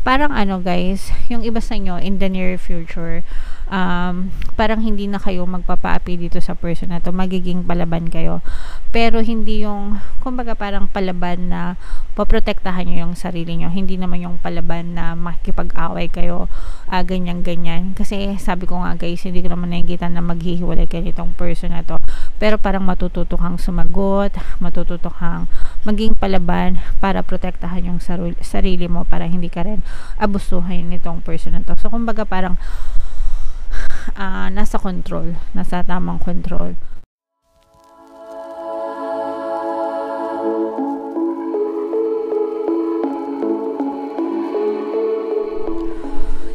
parang ano guys, yung iba sa inyo in the near future, parang hindi na kayo magpapaapi dito sa person na to, magiging palaban kayo. Pero hindi yung, kumbaga parang palaban na poprotektahan nyo yung sarili nyo, hindi naman yung palaban na makikipag-away kayo, ganyan-ganyan. Kasi sabi ko nga guys, hindi ko naman nakikita na maghihiwalay kayo nitong person na to. Pero parang matututo kang sumagot, matututo kang maging palaban para protektahan yung sarili mo, para hindi ka rin abusuhin nitong person na to. So kumbaga parang nasa control, nasa tamang control.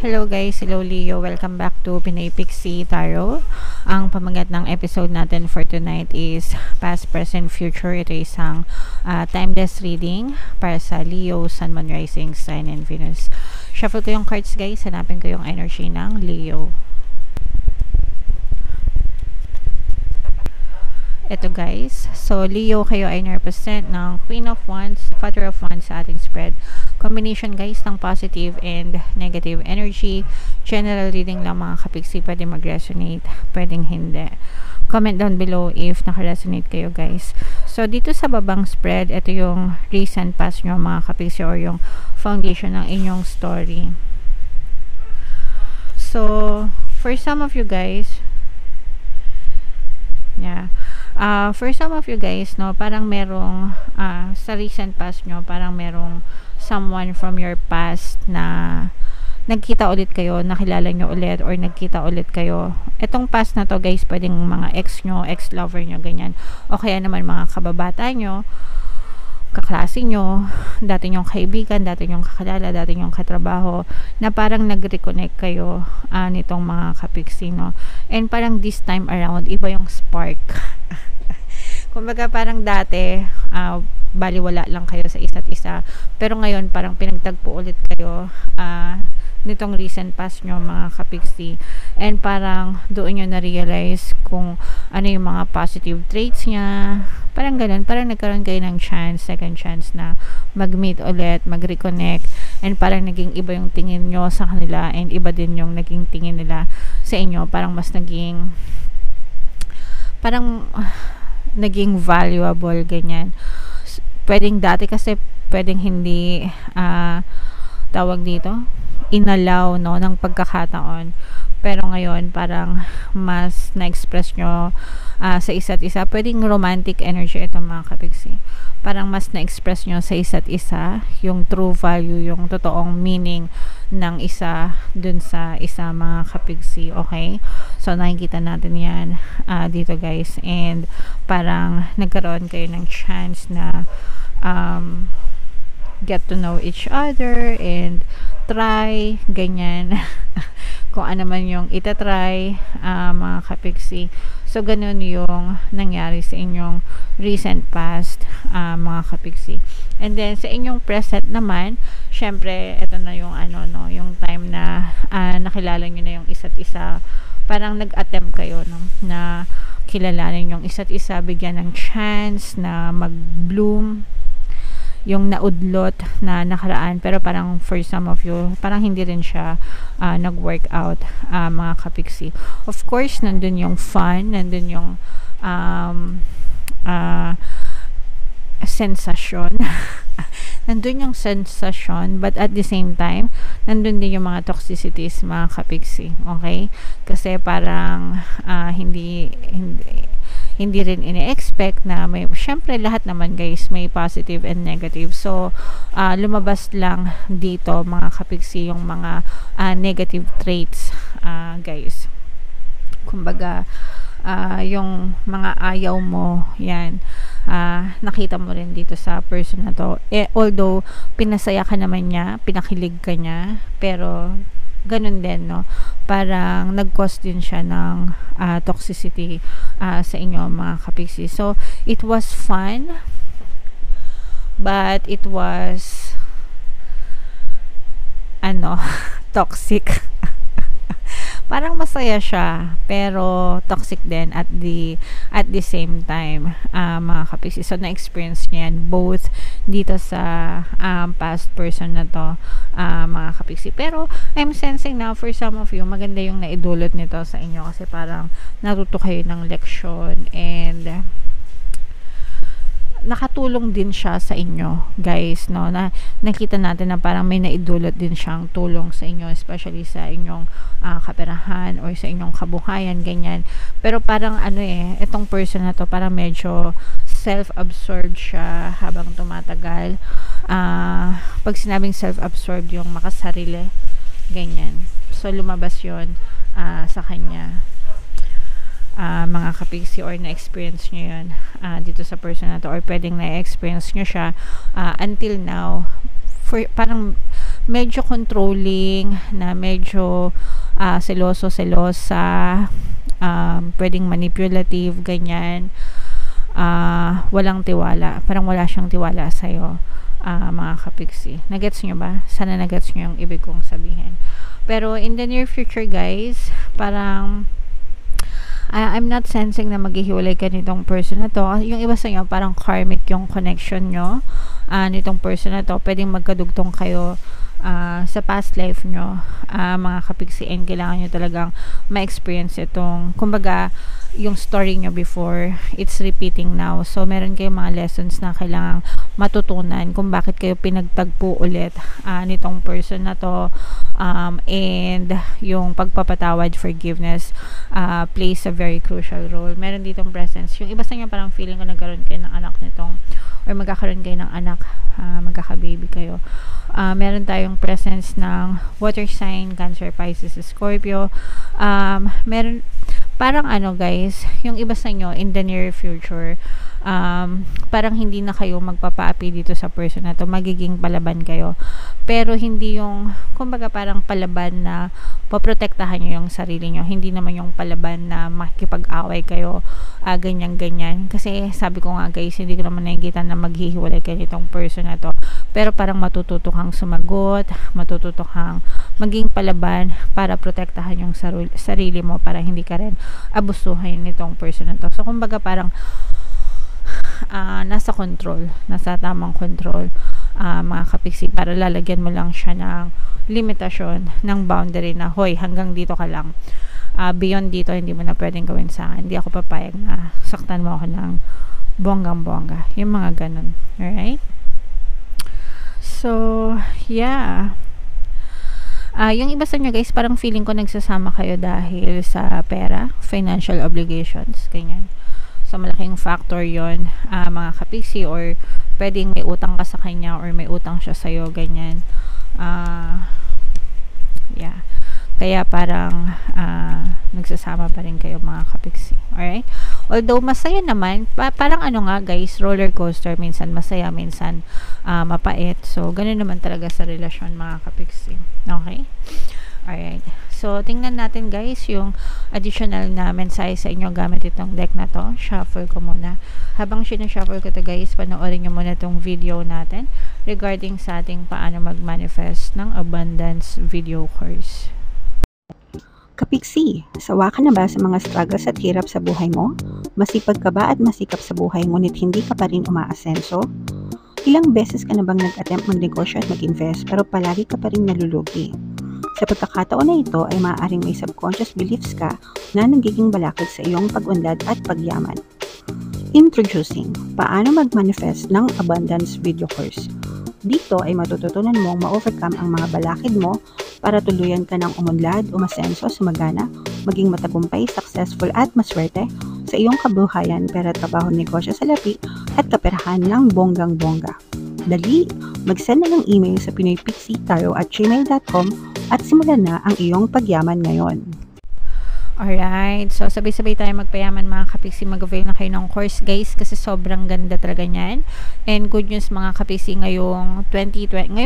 Hello guys, hello Leo, welcome back to Pinay Pixie Tarot. Ang pamagat ng episode natin for tonight is Past, Present, Future. Ito isang timeless reading para sa Leo, Sun, Moon, Rising, Sign, and Venus. Shuffle ko yung cards guys, hanapin ko yung energy ng Leo. Ito guys, so Leo, kayo ay represent ng Queen of Wands, Father of Wands sa ating spread. Combination guys ng positive and negative energy. General reading lang mga kapiksi, pwede mag-resonate, pwedeng hindi. Comment down below if naka-resonate kayo guys. So dito sa babang spread, ito yung recent past nyo mga kapiksi, or yung foundation ng inyong story. So for some of you guys, for some of you guys, no, parang merong sa recent past nyo, parang merong someone from your past na nagkita ulit kayo, nakilala nyo ulit, or nagkita ulit kayo. Etong past na to guys, pwedeng mga ex nyo, ex-lover nyo, ganyan. O kaya naman mga kababata nyo, kaklase nyo, dati nyong kaibigan, dati nyong kakilala, dati nyong katrabaho, na parang nag-reconnect kayo nitong mga kapiksi, no? And parang this time around, iba yung spark. Kumbaga parang dati, baliwala lang kayo sa isa't isa, pero ngayon parang pinagtagpo ulit kayo nitong recent past nyo mga kapiksi, and parang doon nyo na-realize kung ano yung mga positive traits niya, parang ganun, parang nagkaroon kayo ng chance, second chance na mag-meet ulit, mag-reconnect, and parang naging iba yung tingin nyo sa kanila, and iba din yung naging tingin nila sa inyo, parang mas naging naging valuable, ganyan. Pwedeng dati kasi pwedeng hindi tawag dito, inalaw, no, ng pagkakataon, pero ngayon parang mas na-express nyo sa isa't isa. Pwedeng romantic energy ito mga kapiksi, parang mas na-express nyo sa isa't isa yung true value, yung totoong meaning ng isa dun sa isa mga kapiksi. Okay, so nakikita natin yan dito guys, and parang nagkaroon kayo ng chance na get to know each other and try, ganyan. Kung ano man yung itatry mga kapiksi. So ganun yung nangyari sa inyong recent past mga kapiksi. And then sa inyong present naman, syempre ito na yung yung time na nakilala nyo na yung isa't isa. Parang nag-attempt kayo, no, na kilalanin yung isa't isa, bigyan ng chance na mag-bloom yung naudlot na nakaraan, pero parang for some of you parang hindi rin siya nag-work out mga kapiksi. Of course nandun yung fun, nandun yung sensasyon nandun yung sensasyon, but at the same time nandun din yung mga toxicities mga kapiksi. Okay, kasi parang hindi rin ini-expect na may, syempre lahat naman guys may positive and negative, so lumabas lang dito mga kapiksi yung mga negative traits guys. Kumbaga yung mga ayaw mo, yan, nakita mo rin dito sa person na to, although pinasaya ka naman niya, pinakilig ka niya, pero ganun din, no, parang nag-cause din siya ng toxicity sa inyo mga kapiksi. So it was fun, but it was toxic. Parang masaya siya pero toxic din at the same time mga kapiksi. So na-experience niya yan, both dito sa past person na to, mga kapiksi. Pero I'm sensing now for some of you, maganda yung naidulot nito sa inyo kasi parang natuto kayo ng leksyon, and nakatulong din siya sa inyo, guys, no, na nakita natin na parang may naidulot din siyang tulong sa inyo, especially sa inyong kaperahan or sa inyong kabuhayan, ganyan. Pero parang itong person na to parang medyo self-absorbed siya habang tumatagal. Pag sinabing self-absorbed, yung makasarili, ganyan. So lumabas yon sa kanya, mga kapiksi, or na-experience nyo yun dito sa person na to, or pwedeng na-experience nyo siya until now, parang medyo controlling, na medyo selosa, pwedeng manipulative, ganyan, walang tiwala, parang wala siyang tiwala sa'yo, mga kapiksi. Nagets nyo ba? Sana nagets nyo yung ibig kong sabihin. Pero in the near future, guys, parang I'm not sensing na maghihiwalay ka nitong person na to. Yung iba sa inyo, parang karmic yung connection nyo nitong person na to. Pwedeng magkadugtong kayo sa past life nyo, mga kapiksi, and kailangan nyo talagang ma-experience itong, kumbaga, yung story nyo before, it's repeating now. So, meron kayong mga lessons na kailangang matutunan kung bakit kayo pinagtagpo ulit nitong person na to, and yung pagpapatawad, forgiveness, plays a very crucial role. Meron ditong presence. Yung iba sa inyo, parang feeling ko nagkaroon kayo ng anak nitong, or magkakaroon kayo ng anak, magkaka-baby kayo. Meron tayong presence ng water sign, Cancer, Pisces, Scorpio. Meron parang guys, yung iba sa inyo in the near future, parang hindi na kayo magpapaapi dito sa person na to, magiging palaban kayo. Pero hindi yung, kumbaga, parang palaban na poprotektahan nyo yung sarili nyo, hindi naman yung palaban na makikipag-away kayo, ganyan. Kasi sabi ko nga, guys, hindi ko naman nakikita na maghihiwalay kayo nitong person na to, pero parang matututo kang sumagot, matututo kang maging palaban para protektahan yung sarili mo, para hindi ka rin abusuhan nitong person na to. So kumbaga, parang nasa control, nasa tamang control, mga kapiksi, para lalagyan mo lang siya ng limitasyon, ng boundary na, hoy, hanggang dito ka lang, beyond dito hindi mo na pwedeng gawin sa akin, hindi ako papayag na saktan mo ako ng bonggang-bongga, yung mga ganun. Alright? So, yeah. Yung iba sa inyo, guys, parang feeling ko nagsasama kayo dahil sa pera, financial obligations, ganyan. So, malaking factor yon, mga kapiksi, or pwedeng may utang ka sa kanya, or may utang siya sa'yo, ganyan. Yeah. Kaya parang nagsasama pa rin kayo, mga kapiksi. Alright? Although masaya naman, parang nga, guys, roller coaster, minsan masaya, minsan mapait. So, ganun naman talaga sa relasyon, mga kapiksi. Okay? Alright. So, tingnan natin, guys, yung additional na mensahe sa inyo gamit itong deck na to. Shuffle ko muna. Habang sinashuffle ko to, guys, panoorin nyo muna itong video natin regarding sa ating paano mag-manifest ng abundance video course. Kapiksi, sawa ka na ba sa mga struggles at hirap sa buhay mo? Masipag ka ba at masikap sa buhay ngunit hindi ka pa rin umaasenso? Ilang beses ka na bang nag-attempt magnegosyo at mag-invest pero palagi ka pa rin nalulugi? Sa pagkakataon na ito ay maaaring may subconscious beliefs ka na nagiging balakid sa iyong pag-unlad at pagyaman. Introducing, paano mag-manifest ng abundance video course. Dito ay matututunan mong ma-overcome ang mga balakid mo para tuluyan ka ng umunlad, umasenso, sumagana, maging matagumpay, successful at maswerte sa iyong kabuhayan, pera, trabaho, negosyo, salapi at kaperahan ng bonggang-bongga. Dali, mag-send na ng email sa pinoypixitaro@gmail.com at simulan na ang iyong pagyaman ngayon. Alright, so sabay-sabay tayo magpayaman, mga kapiksi. Mag-avail na kayo ng course, guys, kasi sobrang ganda talaga niyan. And good news, mga kapiksi, ngayong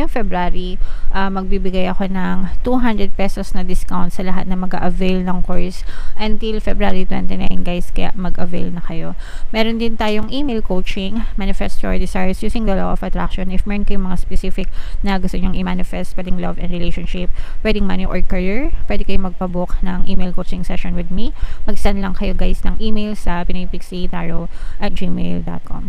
February, magbibigay ako ng 200 pesos na discount sa lahat na mag-avail ng course until February 29, guys, kaya mag-avail na kayo. Meron din tayong email coaching, manifest your desires using the law of attraction. If meron kayong mga specific na gusto nyong i-manifest, pwedeng love and relationship, pwedeng money or career, pwede kayong magpabook ng email coaching session with me. Mag-send lang kayo, guys, ng email sa pinoypixitaro@gmail.com.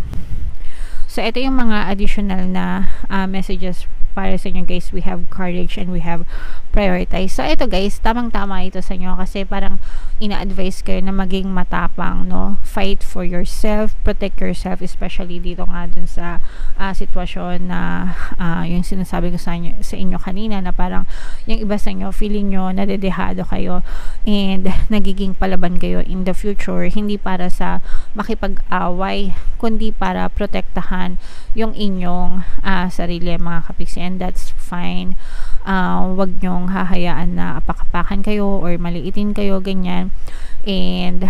So, ito yung mga additional na messages para sa inyo guys. We have courage and we have prioritize. So, ito guys, tamang-tama ito sa inyo kasi parang ina-advise kayo na maging matapang, no? Fight for yourself, protect yourself, especially dito nga dun sa sitwasyon na yung sinasabi ko sa inyo kanina na parang yung iba sa inyo, feeling nyo nadedehado kayo and nagiging palaban kayo in the future, hindi para sa makipag-away, kundi para protektahan yung inyong sarili mga kapiksi, and that's fine. Wag nyong hahayaan na apakapakan kayo or maliitin kayo, ganyan. And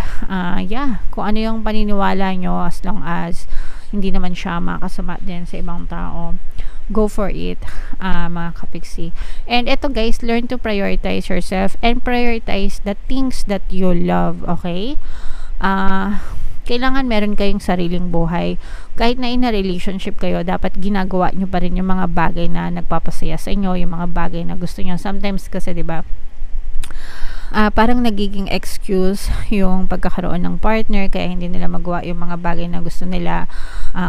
yeah, kung ano yung paniniwala nyo, as long as hindi naman siya makasama din sa ibang tao, go for it, mga kapiksi. And eto guys, learn to prioritize yourself and prioritize the things that you love, okay? Kailangan meron kayong sariling buhay. Kahit na in a relationship kayo, dapat ginagawa nyo pa rin yung mga bagay na nagpapasaya sa inyo, yung mga bagay na gusto nyo. Sometimes kasi, diba, parang nagiging excuse yung pagkakaroon ng partner kaya hindi nila magawa yung mga bagay na gusto nila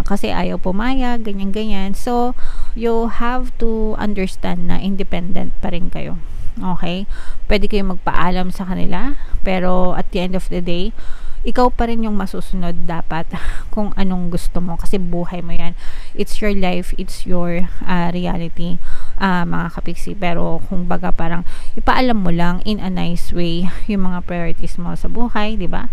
kasi ayaw pumayag, ganyan-ganyan. So, you have to understand na independent pa rin kayo. Okay? Pwede kayong magpaalam sa kanila, pero at the end of the day, ikaw pa rin yung masusunod dapat kung anong gusto mo kasi buhay mo yan. It's your life, it's your reality, mga kapiksi. Pero kung baga parang ipaalam mo lang in a nice way yung mga priorities mo sa buhay, di ba?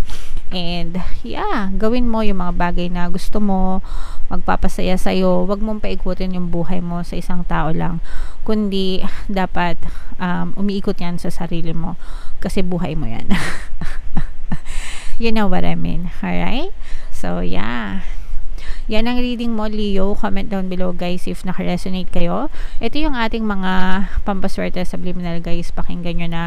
And yeah, gawin mo yung mga bagay na gusto mo, magpapasaya sa'yo. Wag mong paikutin yung buhay mo sa isang tao lang, kundi dapat umiikot yan sa sarili mo kasi buhay mo yan. You know what I mean, alright? So, yeah. Yan ang reading mo, Leo. Comment down below, guys, if naka-resonate kayo. Ito yung ating mga pampaswerte subliminal, guys. Pakinggan nyo na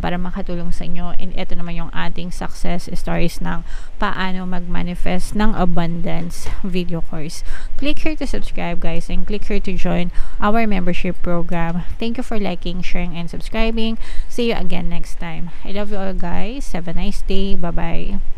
para makatulong sa inyo. And ito naman yung ating success stories ng paano mag-manifest ng abundance video course. Click here to subscribe, guys, and click here to join our membership program. Thank you for liking, sharing, and subscribing. See you again next time. I love you all, guys. Have a nice day. Bye-bye.